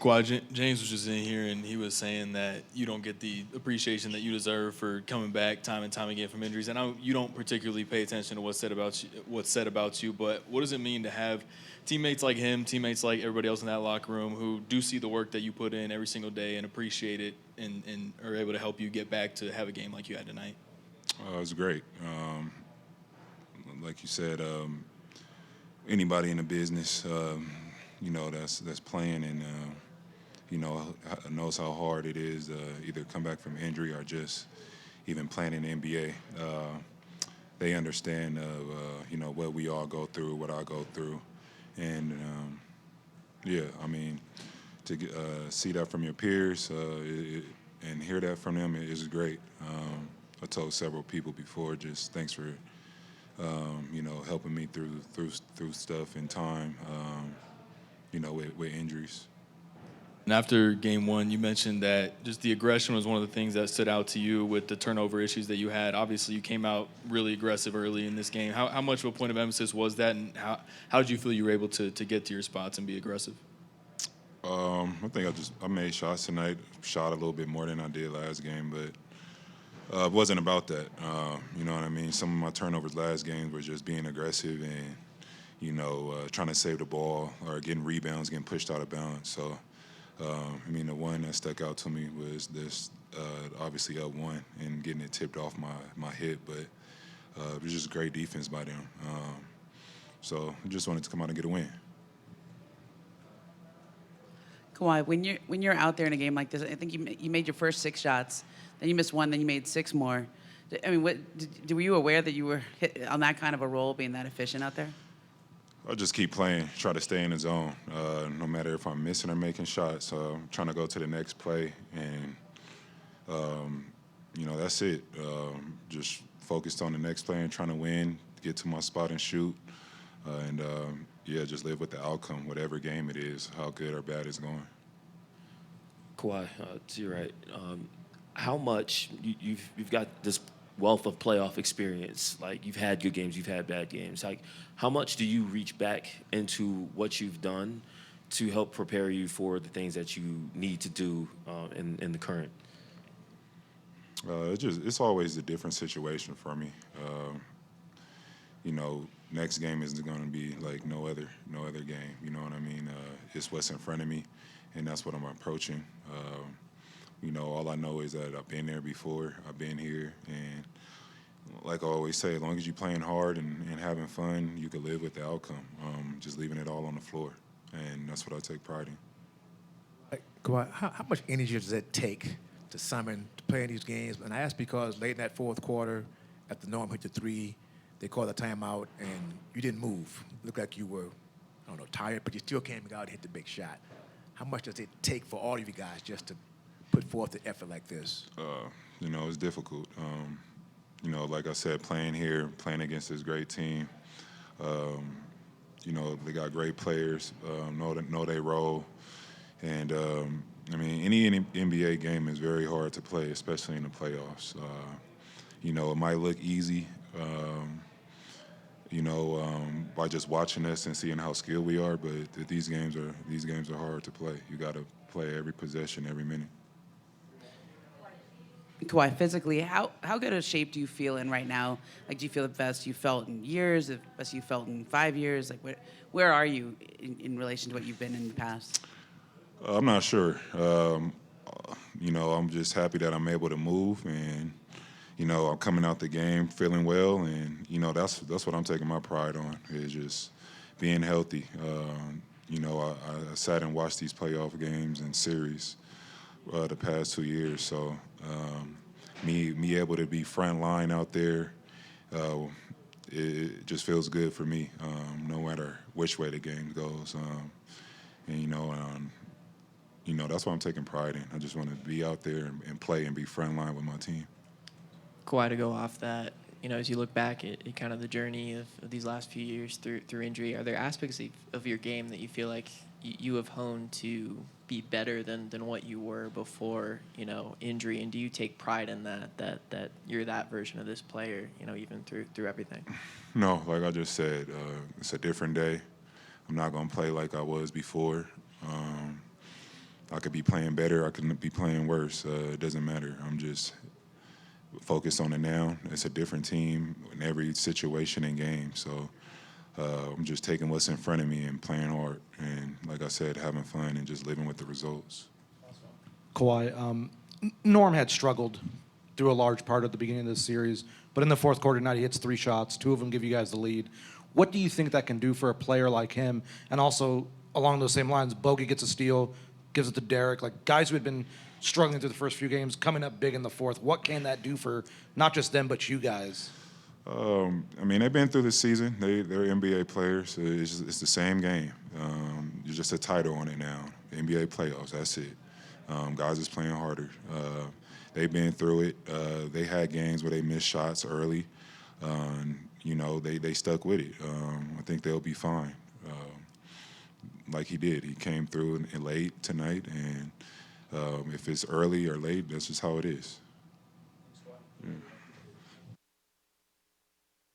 Kawhi, James was just in here, and he was saying that you don't get the appreciation that you deserve for coming back time and time again from injuries. And I know you don't particularly pay attention to what's said about you, but what does it mean to have teammates like him, teammates like everybody else in that locker room who do see the work that you put in every single day and appreciate it and are able to help you get back to have a game like you had tonight? It was great. Like you said, anybody in the business, that's playing and knows how hard it is to either come back from injury or just even playing in the NBA. They understand what we all go through, what I go through, and to see that from your peers and hear that from them is great. I told several people before, just thanks for helping me through stuff in time, with injuries. And after game one, you mentioned that just the aggression was one of the things that stood out to you with the turnover issues that you had. Obviously, you came out really aggressive early in this game. How much of a point of emphasis was that, and how did you feel you were able to get to your spots and be aggressive? I think I made shots tonight, shot a little bit more than I did last game, but it wasn't about that. You know what I mean? Some of my turnovers last game were just being aggressive and, trying to save the ball or getting rebounds, getting pushed out of bounds. So, the one that stuck out to me was this, obviously up one and getting it tipped off my hip, but it was just great defense by them. So I just wanted to come out and get a win. Kawhi, when you're out there in a game like this, I think you made your first 6 shots, then you missed one, then you made 6 more. I mean, were you aware that you were hit on that kind of a role, being that efficient out there? I just keep playing, try to stay in the zone, no matter if I'm missing or making shots. I'm trying to go to the next play, and that's it. Just focused on the next play and trying to win, get to my spot and shoot, and just live with the outcome, whatever game it is, how good or bad it's going. Kawhi, to your right, how much you've got this wealth of playoff experience. Like, you've had good games, you've had bad games. Like, how much do you reach back into what you've done to help prepare you for the things that you need to do in the current? It's always a different situation for me. Next game isn't going to be like no other game. You know what I mean? It's what's in front of me, and that's what I'm approaching. All I know is that I've been there before. I've been here, and like I always say, as long as you're playing hard and having fun, you can live with the outcome. Just leaving it all on the floor, and that's what I take pride in. Kawhi, how much energy does it take to summon to play in these games? And I ask because late in that fourth quarter, after Norm hit the 3, they called a timeout, and you didn't move. It looked like you were, tired, but you still came out and hit the big shot. How much does it take for all of you guys just to put forth the effort like this? It's difficult. Like I said, playing here, playing against this great team, they got great players, know their role. And, any NBA game is very hard to play, especially in the playoffs. It might look easy, by just watching us and seeing how skilled we are, but these games are hard to play. You got to play every possession, every minute. Kawhi, physically, how good a shape do you feel in right now? Like, do you feel the best you felt in years, the best you felt in 5 years? Like, where are you in relation to what you've been in the past? I'm not sure. I'm just happy that I'm able to move, and I'm coming out the game feeling well, and that's what I'm taking my pride on, is just being healthy. I sat and watched these playoff games and series the past 2 years, so me able to be front line out there, it just feels good for me, no matter which way the game goes. That's what I'm taking pride in. I just want to be out there and play and be front line with my team. Kawhi, to go off that, as you look back at kind of the journey of these last few years through injury, are there aspects of your game that you feel like you have honed to be better than what you were before, injury? And do you take pride in that you're that version of this player, even through everything? No, like I just said, it's a different day. I'm not going to play like I was before. I could be playing better. I could be playing worse. It doesn't matter. I'm just focused on the now. It's a different team in every situation and game. So I'm just taking what's in front of me and playing hard. And like I said, having fun and just living with the results. Kawhi, Norm had struggled through a large part of the beginning of this series, but in the fourth quarter tonight, he hits 3 shots. 2 of them give you guys the lead. What do you think that can do for a player like him? And also, along those same lines, Bogey gets a steal, gives it to Derek. Like, guys who had been struggling through the first few games, coming up big in the fourth. What can that do for not just them, but you guys? I mean, they've been through the season. They're NBA players. It's the same game. There's just a title on it now. NBA playoffs, that's it. Guys is playing harder. They've been through it. They had games where they missed shots early. They stuck with it. I think they'll be fine. Like he did. He came through late tonight, and if it's early or late, that's just how it is. Yeah.